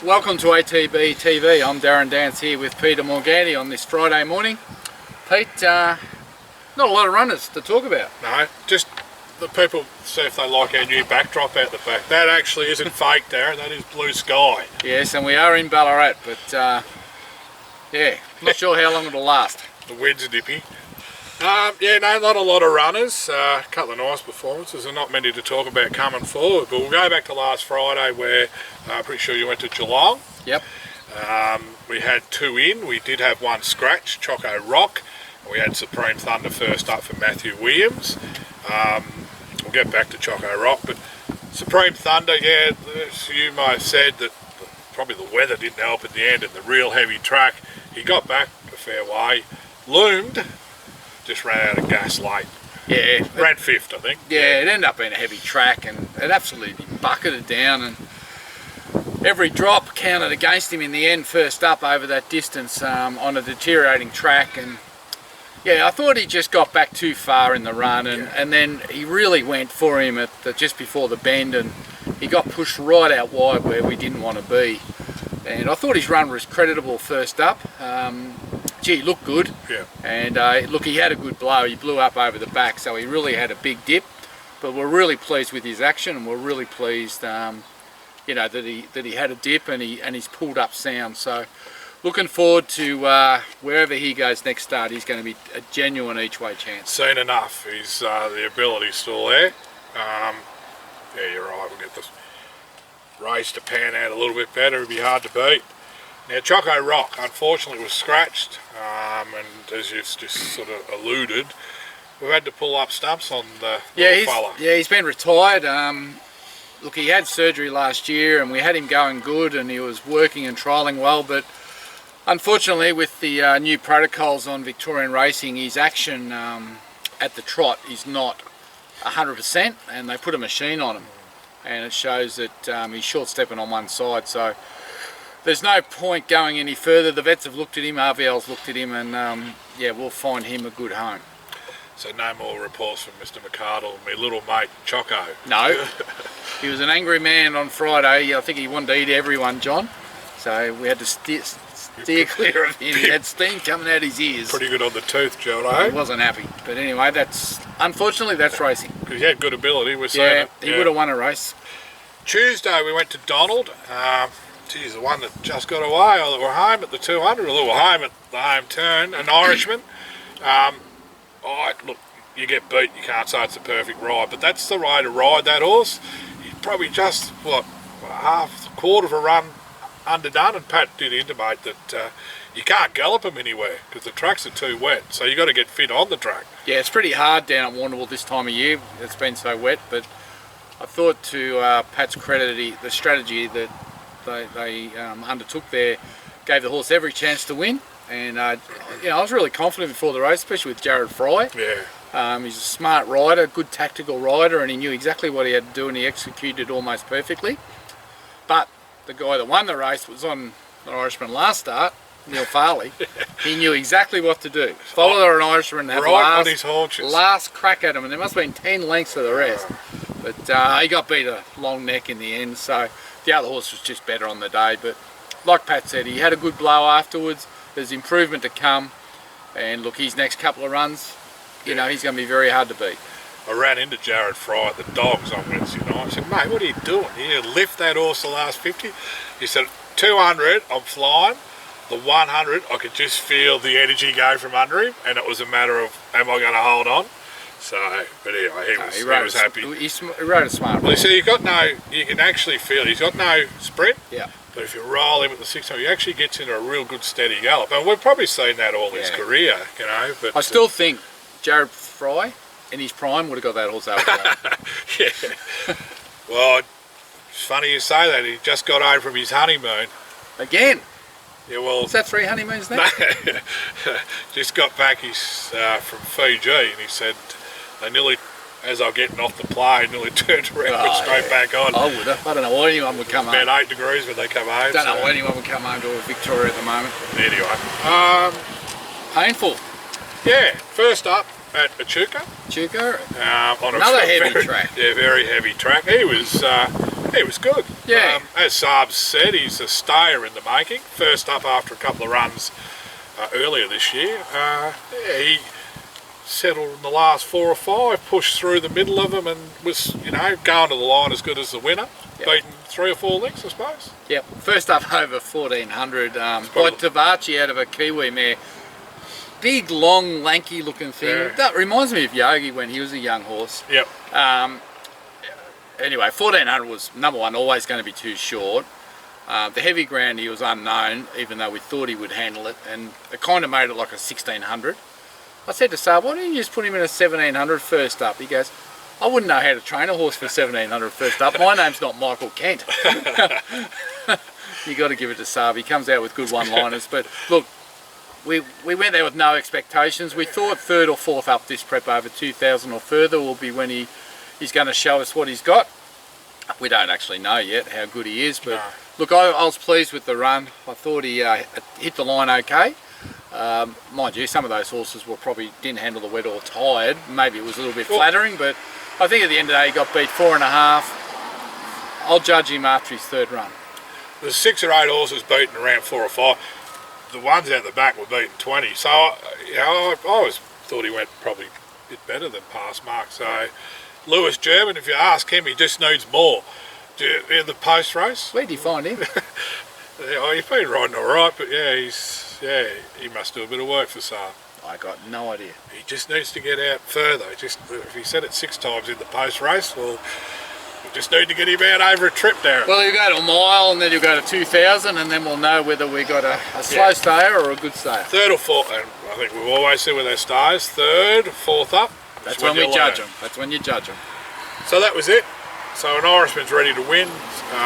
Welcome to ATB TV. I'm Darren Dance here with Peter Morganti on this Friday morning. Pete, not a lot of runners to talk about. No, just the people see if they like our new backdrop out the back. That actually isn't fake, Darren, that is blue sky. Yes, and we are in Ballarat, but yeah, not sure how long it'll last. The wind's nippy. Yeah, no, not a lot of runners. A couple of nice performances and not many to talk about coming forward. But we'll go back to last Friday where I'm pretty sure you went to Geelong. Yep. We had two in. We did have one scratch, Choco Rock. We had Supreme Thunder first up for Matthew Williams. We'll get back to Choco Rock, but Supreme Thunder, yeah, as you might have said, that probably the weather didn't help at the end and the real heavy track. He got back a fair way, loomed, just ran out of gas late. Yeah. Ran fifth, I think. Yeah, it ended up being a heavy track and it absolutely bucketed down, and every drop counted against him in the end, first up over that distance on a deteriorating track. And yeah, I thought he just got back too far in the run, and then he really went for him at just before the bend, and he got pushed right out wide where we didn't want to be. And I thought his run was creditable first up. Gee, he looked good. Yeah. And look, he had a good blow. He blew up over the back, so he really had a big dip. But we're really pleased with his action, and we're really pleased, you know, that he had a dip and he's pulled up sound. So looking forward to wherever he goes next start. He's going to be a genuine each-way chance. Seen enough. He's the ability's still there. Yeah, you're right. We'll get this race to pan out a little bit better. It'd be hard to beat. Now, Choco Rock, unfortunately, was scratched, and as you've just sort of alluded, we've had to pull up stumps on the fella. Yeah, he's been retired. Look, he had surgery last year, and we had him going good, and he was working and trialling well, but unfortunately, with the new protocols on Victorian racing, his action at the trot is not 100%, and they put a machine on him, and it shows that he's short stepping on one side. So there's no point going any further. The vets have looked at him, RVL's looked at him, and yeah, we'll find him a good home. So no more reports from Mr. McArdle, my little mate Choco. No, he was an angry man on Friday. I think he wanted to eat everyone, John. So we had to steer clear of him. He had steam coming out his ears. Pretty good on the tooth, John, eh? He wasn't happy. But anyway, unfortunately that's racing. Because he had good ability, we're saying. Yeah, he would have won a race. Tuesday we went to Donald. Geez, the one that just got away, or that were home at the 200, or that were home at the home turn, an Irishman. Look, you get beat, you can't say it's a perfect ride, but that's the way to ride that horse. He's probably just, quarter of a run underdone, and Pat did intimate that you can't gallop him anywhere because the tracks are too wet, so you've got to get fit on the track. Yeah, it's pretty hard down at Warrnambool this time of year. It's been so wet, but I thought to Pat's credit, the strategy that they undertook there gave the horse every chance to win, and you know, I was really confident before the race, especially with Jared Fry. Yeah. He's a smart rider, good tactical rider, and he knew exactly what he had to do, and he executed almost perfectly. But the guy that won the race was on the Irishman last start, Neil Farley. He knew exactly what to do. Follow an Irishman and have on his haunches. Last crack at him, and there must have been 10 lengths of the rest. But he got beat a long neck in the end, so the other horse was just better on the day. But like Pat said, he had a good blow afterwards. There's improvement to come, and look, his next couple of runs, you know, he's going to be very hard to beat. I ran into Jared Fry at the Dogs on Wednesday night. I said, mate, what are you doing? You lift that horse the last 50? He said, 200, I'm flying. The 100, I could just feel the energy go from under him, and it was a matter of, am I going to hold on? So, but anyway, he was happy. He rode a smart Well, you see, you can actually feel, he's got no sprint. Yeah. But if you roll him at the 600, he actually gets into a real good steady gallop. And we've probably seen that all his career, you know. But I still think Jared Fry, in his prime, would have got that horse over the Yeah. Well, it's funny you say that. He just got home from his honeymoon. Again? Yeah, well... Is that 3 honeymoons now? Just got back from Fiji, and he said they nearly, as I was getting off the plane, nearly turned around and straight back on. I would have. I don't know why anyone would come home. About 8 degrees when they come home. Don't know why anyone would come home to Victoria at the moment. Anyway. Painful. Yeah, first up, at Echuca. On Another heavy track. Yeah, very heavy track. He was good. Yeah. As Saab said, he's a stayer in the making. First up after a couple of runs earlier this year. He settled in the last 4 or 5, pushed through the middle of them, and was, going to the line as good as the winner. Yep. Beaten 3 or 4 lengths, I suppose. Yep. First up over 1400 by Tavachi out of a Kiwi mare. Big, long, lanky looking thing. Yeah. That reminds me of Yogi when he was a young horse. Yep. Anyway, 1400 was number one, always going to be too short. The heavy ground, he was unknown, even though we thought he would handle it, and it kind of made it like a 1600. I said to Saab, why don't you just put him in a 1700 first up? He goes, I wouldn't know how to train a horse for 1700 first up. My name's not Michael Kent. You got to give it to Saab. He comes out with good one-liners. But look, we went there with no expectations. We thought 3rd or 4th up this prep over 2000 or further will be when he's going to show us what he's got. We don't actually know yet how good he is, but look, I was pleased with the run. I thought he hit the line okay. Mind you, some of those horses probably didn't handle the wet or tired. Maybe it was a little bit flattering, but I think at the end of the day he got beat 4.5. I'll judge him after his 3rd run. There's 6 or 8 horses beaten around 4 or 5. The ones out the back were beaten 20. So I always thought he went probably a bit better than past mark. So Lewis German, if you ask him, he just needs more. In the post race. Where'd you find him? He's been riding all right, but he must do a bit of work for Saab. I got no idea. He just needs to get out further. If he said it 6 times in the post race, well, we just need to get him out over a trip, Darren. Well, you go to a mile, and then you go to 2000, and then we'll know whether we got a slow stayer or a good stayer. 3rd or 4th, and I think we've always said with our stayers, 3rd, 4th up. That's when we judge them. That's when you judge them. So that was it. So an Irishman's ready to win.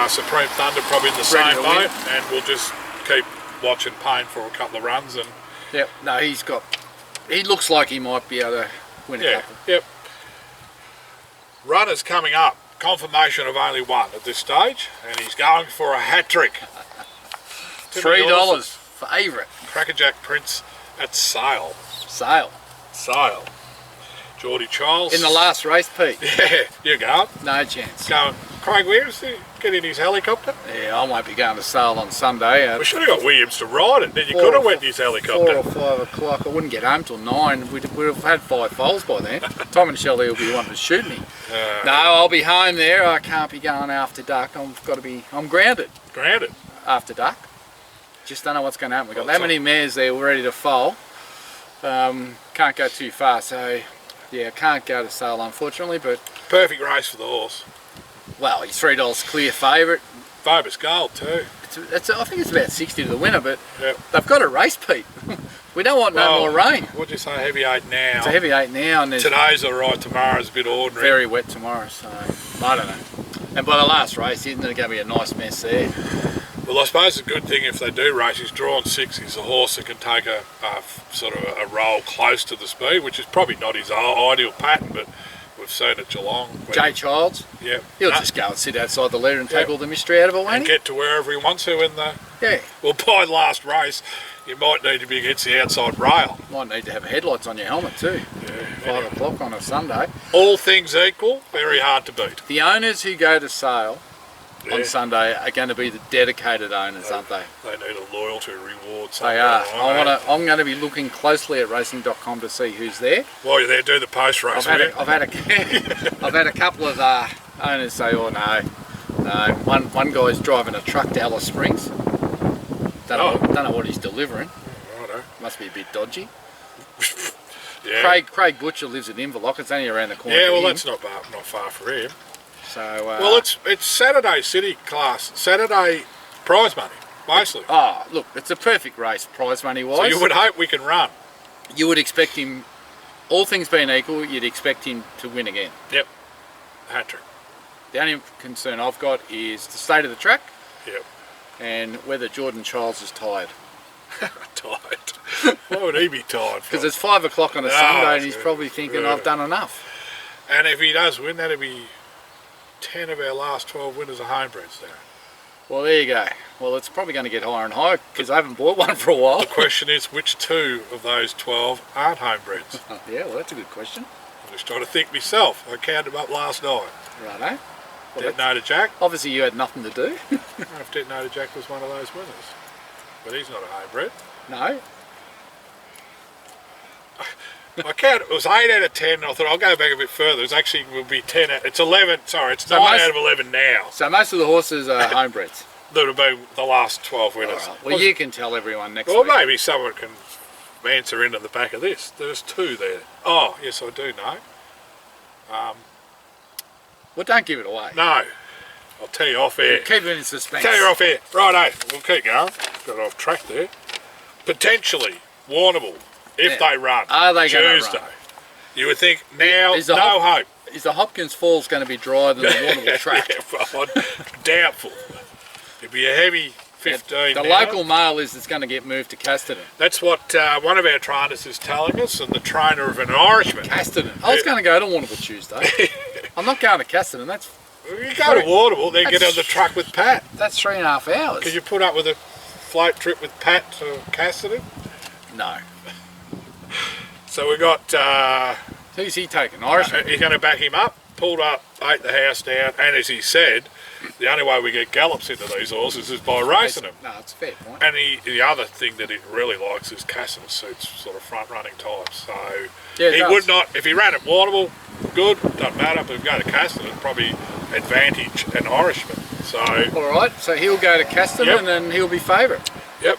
Supreme Thunder probably in the same boat, and we'll just keep watching Payne for a couple of runs. And yep, no, he looks like he might be able to win a couple. Yep. Runners coming up. Confirmation of only one at this stage, and he's going for a hat trick. $3 favourite. Crackerjack Prince at Sale. Sale. Geordie Charles. In the last race, Pete. Yeah, you going? No chance. Going. Craig Williams, get in his helicopter? Yeah, I won't be going to Sale on Sunday. We should have got Williams to ride it, then you could have went in his helicopter. 4 or 5 o'clock. I wouldn't get home till 9. We'd have had 5 foals by then. Tom and Shelley will be wanting to shoot me. No, I'll be home there. I can't be going after dark. I'm grounded. Grounded? After dark. Just don't know what's going to happen. We've got that many mares there ready to foal. Can't go too far, so yeah, can't go to Sale unfortunately, but perfect race for the horse. Well, he's $3 clear favourite. Favourite's gold too. I think it's about 60 to the winner, but they've got a race, Pete. We don't want no more rain. What'd you say, heavy 8 now? It's a heavy 8 now. And today's alright, tomorrow's a bit ordinary. Very wet tomorrow, so I don't know. And by the last race, isn't it going to be a nice mess there? Well, I suppose the good thing if they do race, he's drawn 6. He's a horse that can take a sort of a roll close to the speed, which is probably not his ideal pattern, but we've seen at Geelong. Jay Childs? Yeah. He'll just go and sit outside the leader and take all the mystery out of it, won't he? And get to wherever he wants to in the... Yeah. Well, by last race, you might need to be against the outside rail. Might need to have headlights on your helmet too. Yeah. 5 o'clock on a Sunday. All things equal, very hard to beat. The owners who go to Sale on Sunday are going to be the dedicated owners, aren't they? They need a loyalty reward. They are. I'm going to be looking closely at racing.com to see who's there. While you're there, do the post race. I've had a couple of owners say, "Oh no, one guy's driving a truck to Alice Springs. Don't know what he's delivering. Righto. Must be a bit dodgy." Yeah. Craig Butcher lives at Inverloch. It's only around the corner. Yeah, well, that's not far for him. So, well, it's Saturday City class, Saturday prize money, mostly. Oh, look, it's a perfect race, prize money-wise. So you would hope we can run. You would expect him, all things being equal, you'd expect him to win again. Yep, hat-trick. The only concern I've got is the state of the track. Yep. And whether Jordan Childs is tired. Tired? Why would he be tired? Because it's 5 o'clock on a Sunday and he's probably thinking, I've done enough. And if he does win, that'll be 10 of our last 12 winners are homebreds there. Well, there you go. Well, it's probably going to get higher and higher because I haven't bought one for a while. The question is, which 2 of those 12 aren't homebreds? Yeah, well, that's a good question. I'm just trying to think myself. I counted them up last night. Righto. Well, Detonator Jack. obviously, you had nothing to do. I don't know if Detonator Jack was one of those winners. But he's not a homebred. No. I counted, it was 8 out of 10, and I thought I'll go back a bit further. It's actually will be 10 out, it's 11, sorry, it's So 9 out of 11 now. So most of the horses are homebreds. That would be the last 12 winners. All right. Well, you can tell everyone next Well, week. maybe someone can answer into the back of this. There's 2 there. Oh, yes, I do know. Well, don't give it away. No, I'll tell you off air. Keep it in suspense. Tell you off air. Righto, we'll keep going. Got off track there. Potentially warnable if they run. Are they going to Tuesday. run? You would think now, Is the no hope. Is the Hopkins Falls going to be drier than the Warrnambool track? Yeah, well, doubtful. It'd be a heavy 15 The now. local mail is it's going to get moved to Casterton. That's what one of our trainers is telling us, and the trainer of an Irishman. Casterton. I was going to go to Warrnambool Tuesday. I'm not going to Casterton. That's You go to Waterville, then get on the truck with Pat. 3.5 hours. Could you put up with a float trip with Pat to Casterton? No. So we got, Who's he taking? Irishman? he's going to back him up, pulled up, ate the house down, and as he said, the only way we get gallops into these horses is by racing them. No, it's a fair point. And the other thing that he really likes is Casterton suits sort of front running types. So Yeah, it he does. would not, if he ran at Waterville, good, doesn't matter, but if he go to Casterton, probably advantage an Irishman. So, All right, so he'll go to Casterton Yep. and then he'll be favourite. yep,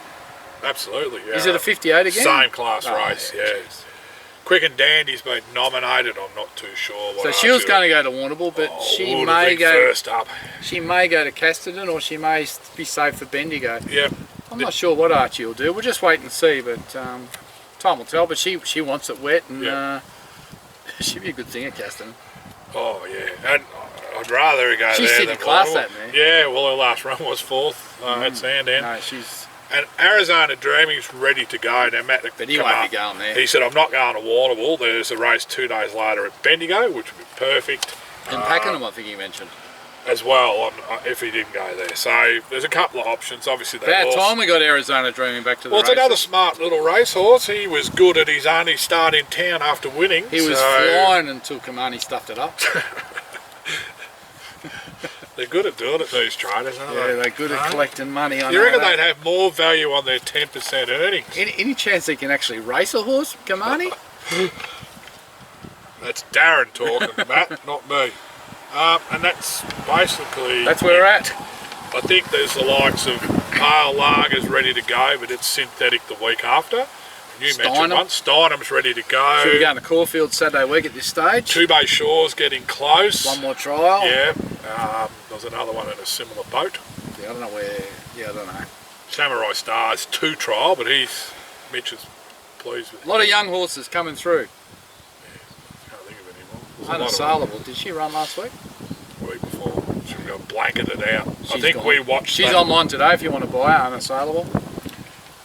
absolutely. Yeah. Is it a 58 again? Same class Oh, race, yeah, yeah. jeez. Quick and Dandy's been nominated. I'm not too sure. So she was going to go to Warrnambool, but she may go. First up. She may go to Casterton, or she may be safe for Bendigo. Yep. I'm not sure what Archie will do. We'll just wait and see, but time will tell. But she wants it wet, and Yeah. she'd be a good thing at Casterton. Oh yeah, and I'd rather her go She's there sitting than class Waterville. that man. Yeah, well her last run was 4th at Sandown. No, she's. And Arizona Dreaming's ready to go. Now Matt, But he won't be going there. He said, I'm not going to Waterville. There's a race 2 days later at Bendigo, which would be perfect. And Pakenham, I think he mentioned. As well, if he didn't go there. So there's a couple of options. Obviously, that About horse. time we got Arizona Dreaming back to the Well, it's races. another smart little racehorse. He was good at his only start in town after winning. He was flying until Kamani stuffed it up. They're good at doing it, these traders, aren't Yeah, they? they're good at collecting money. I You know reckon that. they'd have more value on their 10% earnings? Any chance they can actually race a horse, Kamani? That's Darren talking, Matt, not me. And that's basically... That's where we're at. I think there's the likes of Pale Lager's ready to go, but it's synthetic the week after. You mentioned Steinem. one. Steinem's ready to go. Should we go to Caulfield Saturday week at this stage? Two Bay Shore's getting close. One more trial? Yeah. There's another one in a similar boat. Yeah, I don't know where. Yeah, I don't know. Samurai Star's 2 trial, but Mitch is pleased with A lot of young horses coming through. Can't think of any more. There's a lot of Unassailable. Did she run last week? them the week before. She got blanketed out. I She's think gone. we watched She's that. online today if you want to buy her, Unassailable.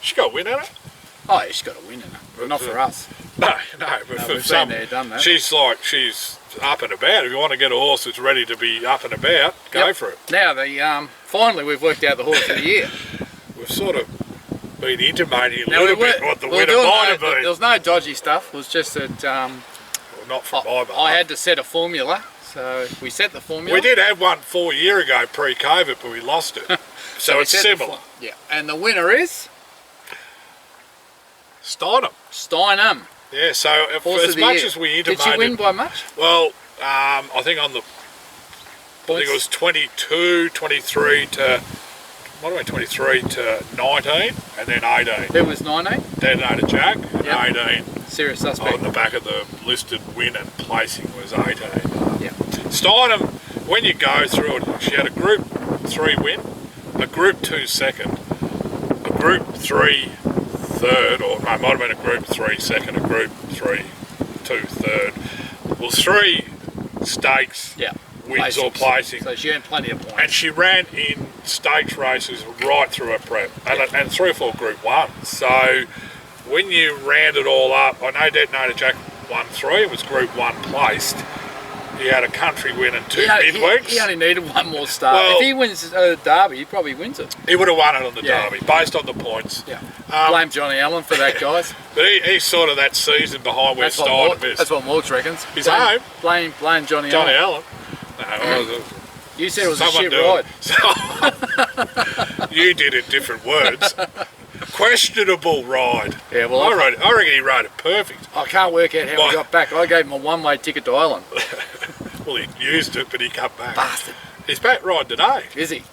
She got a win at it? Oh, yeah, she's got a win in her. But not for us. No, but No, for we've some, been there, done that. she's up and about. If you want to get a horse that's ready to be up and about, go Yep. for it. Now, finally we've worked out the horse of the year. We've sort of been intimating a Now, little we bit were- what the we were winner doing might have There been. was no dodgy stuff. It was just that Well, not from my behalf. I had to set a formula. So we set the formula. We did have one 4 years ago pre-COVID, but we lost it. So we it's set the similar. Yeah. And the winner is Steinem. Steinem. Yeah, so Horse as of the much year. as we Did intimated... she win by much? Well, I think on the... I think it was 22, 23 to... What am I, 23 to 19, and then 18. There was 19. Detonator Jack, and Yep. 18. Serious suspect. On the back of the listed win and placing was 18. Yeah. Steinem, when you go through it, she had a Group 3 win, a Group 2 second, a Group 3 third, or no, it might have been a Group 3 second, a Group 3 2 third. Well, 3 stakes Yeah. wins or placing. So she earned plenty of points. And she ran in stakes races right through her prep, and 3 or 4 Group 1. So when you round it all up, I know Detonator Jack won 3, it was Group 1 placed, He had a country win and 2 He midweeks. only needed one more start. Well, if he wins Derby, he probably wins it. He would have won it on the Yeah. Derby, based on the points. Yeah. Blame Johnny Allen for that, guys. But he's sort of that season behind where Stein missed. That's what Morgs reckons. His home. Blame Johnny Johnny Allen. Allen. No, You said it was someone a shit do ride. it. You did it different words. Questionable ride. Yeah, well, I reckon he rode it perfect. I can't work out how he got back. I gave him a one-way ticket to Ireland. Well, he used it, but he come back. Bastard. He's back ride today. Is he?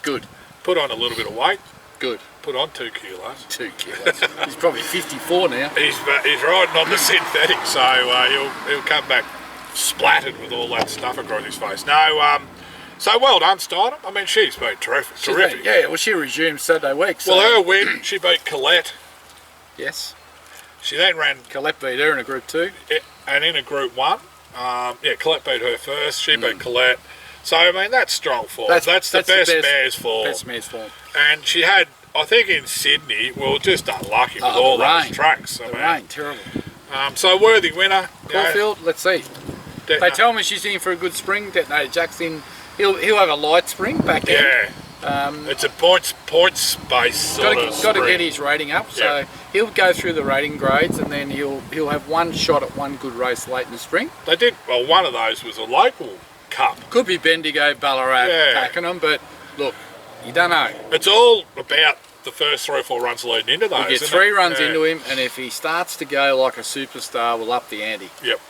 Good. Put on a little bit of weight. Good. Put on 2 kilos. 2 kilos. He's probably 54 now. He's riding on the synthetic, so he'll come back splattered with all that stuff across his face. No, so well done, Steiner. I mean, she's been terrific. Yeah, well, she resumed Saturday week. So. Well, her win, she beat Colette. Yes. She then ran... Colette beat her in a Group 2. And in a Group 1. Colette beat her first. She beat Colette. So, I mean, that's strong form. That's the best mare's form. Best mare's form. And she had, I think in Sydney, well, just unlucky with all those tracks. The rain, terrible. So, worthy winner. Caulfield, let's see. They tell me she's in for a good spring. Detonator Jackson, he'll have a light spring back end. Yeah. It's a points space sort of Got to get his rating up, so he'll go through the rating grades, and then he'll have one shot at one good race late in the spring. They did, well, one of those was a local cup. Could be Bendigo, Ballarat, Pakenham, but look, you don't know. It's all about the first 3 or 4 runs leading into those. We'll get 3 runs into him, and if he starts to go like a superstar, we'll up the ante. Yep.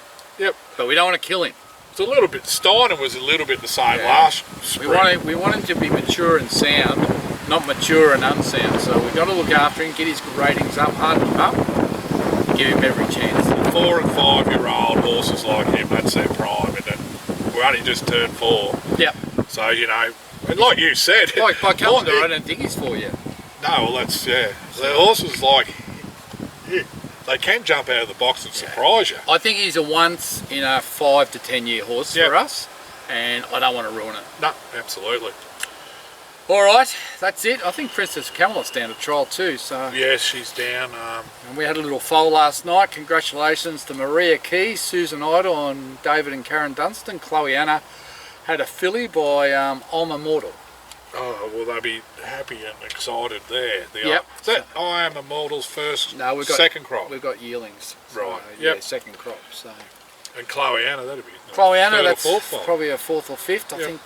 But we don't want to kill him. It's a little bit, Steiner was a little bit the same last spring. We want him to be mature and sound, not mature and unsound. So we've got to look after him, get his ratings up, harden him up, give him every chance. 4 and 5-year-old horses like him, that's their prime, and we only just turned 4. Yep. So, you know, and like you said... Like by calendar, I don't think he's 4 yet. No, well, that's, the horses like... They can jump out of the box and surprise you. I think he's a once in a 5 to 10 year horse for us, and I don't want to ruin it. No, absolutely. All right, that's it. I think Princess Camelot's down to trial too. So yes, she's down. And we had a little foal last night. Congratulations to Maria Key, Susan Idle, and David and Karen Dunstan. Chloe Anna had a filly by Alma Mortal. Oh, well, they'll be happy and excited there. Yep. Is that I Am Immortal's first, we've got, second crop? We've got yearlings. So, right, yeah, second crop. So. And Chloe Anna, that'd be Chloe Anna, that's fourth probably a 4th or 5th. I think,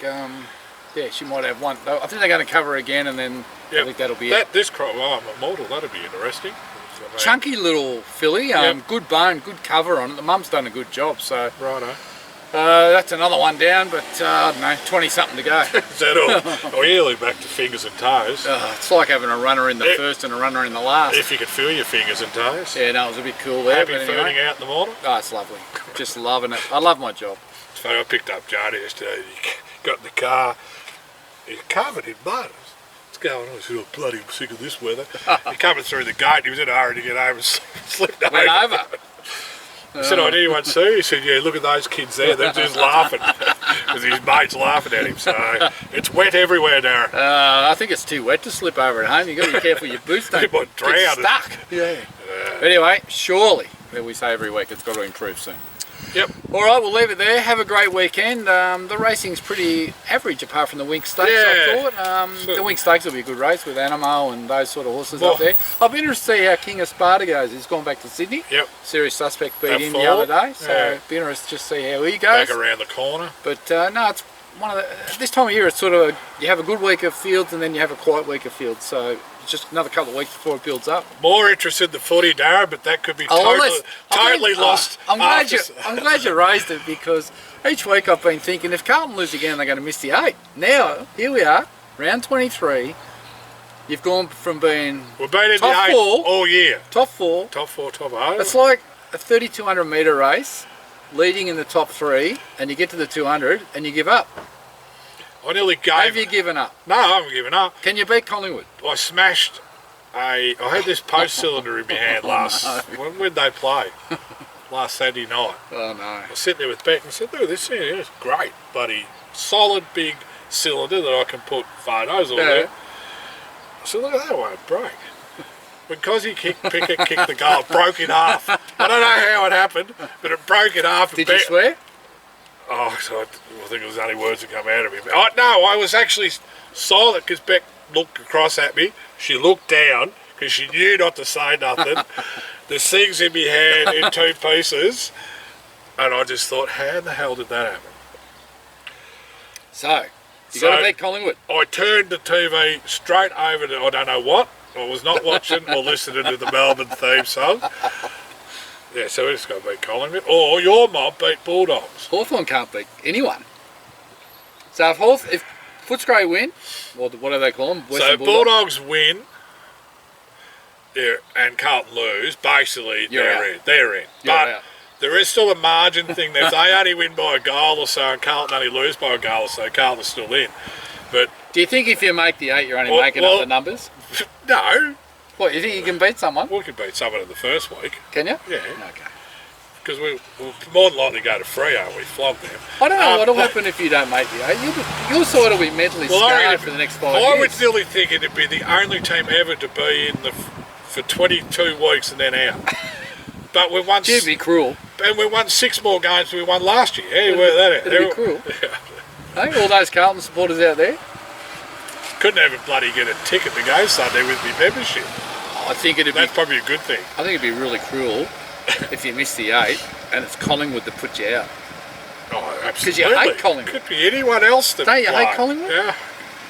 yeah, she might have one. I think they're going to cover again, and then I think that'll be it. This crop, I Am Immortal, that'd be interesting. Chunky little filly, good bone, good cover on it. The mum's done a good job, so... Righto. That's another one down, but I don't know, 20-something to go. Is that all? We're nearly back to fingers and toes. It's like having a runner in the first and a runner in the last. If you could feel your fingers and toes. Yeah, no, it was a bit cool there. Happy feeling out in the morning? Oh, it's lovely. Just loving it. I love my job. It's funny, I picked up Jody yesterday. He got in the car. He's covered in mud. What's going on? He said, oh, bloody, I'm sick of this weather. He coming through the gate. He was in a hurry to get home and slipped over. Went over. I said, oh, did anyone see you? He said, yeah, look at those kids there. They're just laughing. Because his mate's laughing at him. So it's wet everywhere, Darren. I think it's too wet to slip over at home. You've got to be careful your boots don't might drown. get stuck. Yeah. Anyway, surely, as we say every week, it's got to improve soon. Yep. All right, we'll leave it there. Have a great weekend. The racing's pretty average apart from the Wink Stakes, I thought. The Wink Stakes will be a good race with Animo and those sort of horses up there. I'll be interested to see how King of Sparta goes. He's gone back to Sydney. Yep. Serious Suspect beat him the other day, so be interested to just see how he goes. Back around the corner. But no, it's one of the... This time of year, it's sort of you have a good week of fields and then you have a quiet week of fields. So it's just another couple of weeks before it builds up. More interested in the footy, Darren, but that could be totally lost. I'm glad you raised it, because each week I've been thinking if Carlton lose again, they're going to miss the 8. Now, here we are, round 23. You've gone from being we've been in top the 8 4 all year. Top 4. Top 4, top 8. It's like a 3,200 metre race, leading in the top 3, and you get to the 200 and you give up. I nearly gave... Have you given up? No, I haven't given up. Can you beat Collingwood? I smashed I had this post cylinder in my hand last... When did they play? Last Saturday night. Oh no. I was sitting there with Beck and I said, look at this thing, it's great, buddy. Solid big cylinder that I can put photos on there. I said, look at that, it won't break. Because Pickett kicked the goal, it broke in half. I don't know how it happened, but it broke in half. Did you swear? Oh, so I think it was the only words that come out of me. Oh, no, I was actually silent because Beck looked across at me. She looked down because she knew not to say nothing. There's things in my hand in two pieces. And I just thought, how the hell did that happen? So, you got to beat Collingwood. I turned the TV straight over to I don't know what. I was not watching or listening to the Melbourne theme song. Yeah, so we just got to beat Collingwood. Or your mob beat Bulldogs. Hawthorn can't beat anyone. So if Footscray win, or what do they call them? So Bulldogs win and Carlton lose, basically they're in. But there is still a margin thing there. If they only win by a goal or so and Carlton only lose by a goal or so, Carlton's still in. But do you think if you make the 8, you're only making up the numbers? No. What, you think you can beat someone? We can beat someone in the first week. Can you? Yeah. Okay. Because we'll more than likely go to Freo, we flog them. I don't know what'll happen if you don't make the 8. You'll sort of be mentally scarred for the next 5 years. I would really think it'd be the only team ever to be in for 22 weeks and then out. But we won. It'd be cruel. And we won 6 more games than we won last year. Yeah, you work that out. It'd be cruel. Yeah. Hey, all those Carlton supporters out there. Couldn't even bloody get a ticket to go Sunday with me membership. I think that's probably a good thing. I think it'd be really cruel if you miss the 8 and it's Collingwood that put you out. Oh, absolutely. Because you hate Collingwood. Could be anyone else that Don't you hate Collingwood? Yeah.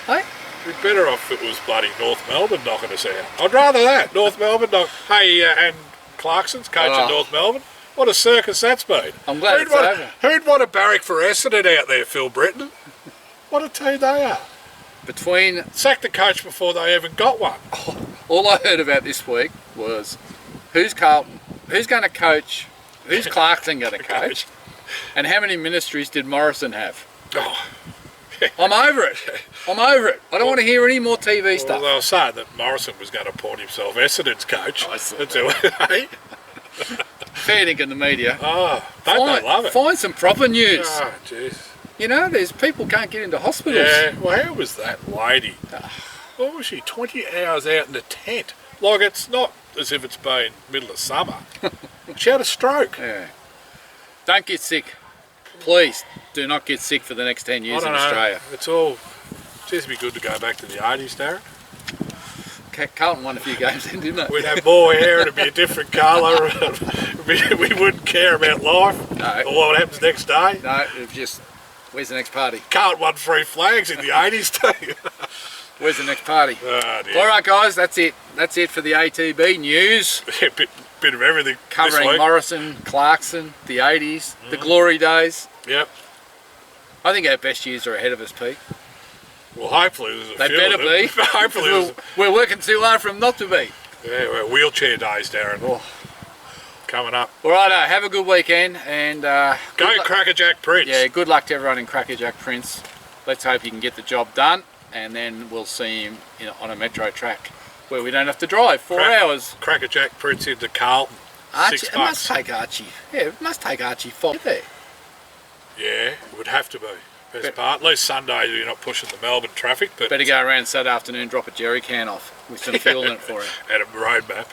Hey? We'd be better off if it was bloody North Melbourne knocking us out. I'd rather that. North Melbourne knock. Hey, and Clarkson's coaching North Melbourne. What a circus that's been. I'm glad it's over. Who'd want to barrack for Essendon out there, Phil Britton? What a team they are. Sacked the coach before they even got one. All I heard about this week was who's Carlton, who's going to coach, who's Clarkson going to coach, and how many ministries did Morrison have? Oh. I'm over it. I don't want to hear any more TV stuff. Well, they were saying that Morrison was going to appoint himself Essendon's coach. Fair dinkum in the media. Oh, don't they love it? Find some proper news. Oh, jeez. You know, there's people can't get into hospitals. Yeah, well, how was that lady? What was she, 20 hours out in a tent? Like, it's not as if it's been middle of summer. She had a stroke. Yeah. Don't get sick. Please, do not get sick for the next 10 years in Australia. It's all, it'd be good to go back to the 80s, Darren. Carlton won a few games then, didn't they? We'd have more hair and it'd be a different colour. we wouldn't care about life or what happens next day. No, it's just, where's the next party? Carlton won 3 flags in the 80s too. Where's the next party? Oh, dear. All right, guys, that's it. That's it for the ATB news. Yeah, bit of everything. Covering Morrison, Clarkson, the 80s, the glory days. Yep. I think our best years are ahead of us, Pete. Well, hopefully there's a few. They better be. Hopefully we're working too hard for them not to be. Yeah, we're wheelchair days, Darren. Oh. Coming up. All right, have a good weekend and go Crackerjack Prince. Yeah, good luck to everyone in Crackerjack Prince. Let's hope you can get the job done, and then we'll see him on a metro track where we don't have to drive 4 hours. Crackerjack Prince into Carlton. Archie, $6. it must take Archie. Yeah, it must take Archie 5 there. Yeah, it would have to be. Best part. At least Sunday you're not pushing the Melbourne traffic. But better go around Saturday afternoon, drop a jerry can off with some fuel in it for him. And a road map.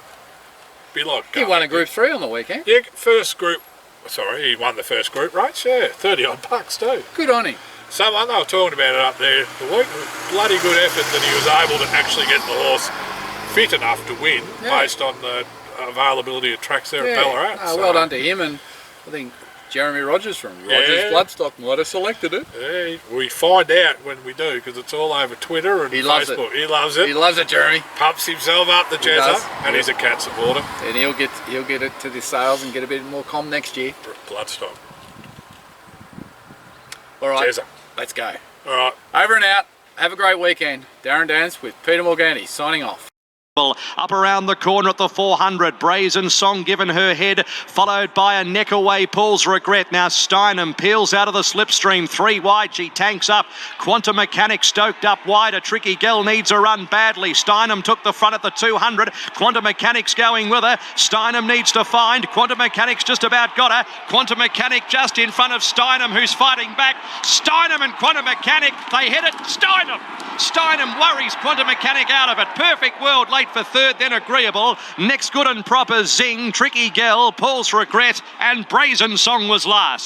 Be like he won a Group 3 on the weekend. Yeah, he won the first group race, yeah. $30 too. Good on him. Someone, they were talking about it up there the week. Bloody good effort that he was able to actually get the horse fit enough to win based on the availability of tracks there at Ballarat. Well done to him, and I think Jeremy Rogers from Rogers Bloodstock might have selected it. Yeah, we find out when we do because it's all over Twitter and Facebook. He loves it. He loves it, Jeremy. Pumps himself up, the Jezza, and he's a cat supporter. And he'll get it to the sales and get a bit more com next year. Bloodstock. All right, Jezza. Let's go. All right. Over and out. Have a great weekend. Darren Dance with Peter Morgani signing off. Up around the corner at the 400, Brazen Song given her head, followed by a neck away Paul's Regret. Now Steinem peels out of the slipstream, 3 wide, she tanks up. Quantum Mechanic stoked up wide, a Tricky Girl needs a run badly. Steinem took the front at the 200, Quantum Mechanic's going with her. Steinem needs to find, Quantum Mechanic's just about got her. Quantum Mechanic just in front of Steinem, who's fighting back. Steinem and Quantum Mechanic, they hit it. Steinem worries Quantum Mechanic out of it. Perfect World late for third, then Agreeable. Next, Good and Proper, Zing, Tricky Girl, Paul's Regret, and Brazen Song was last.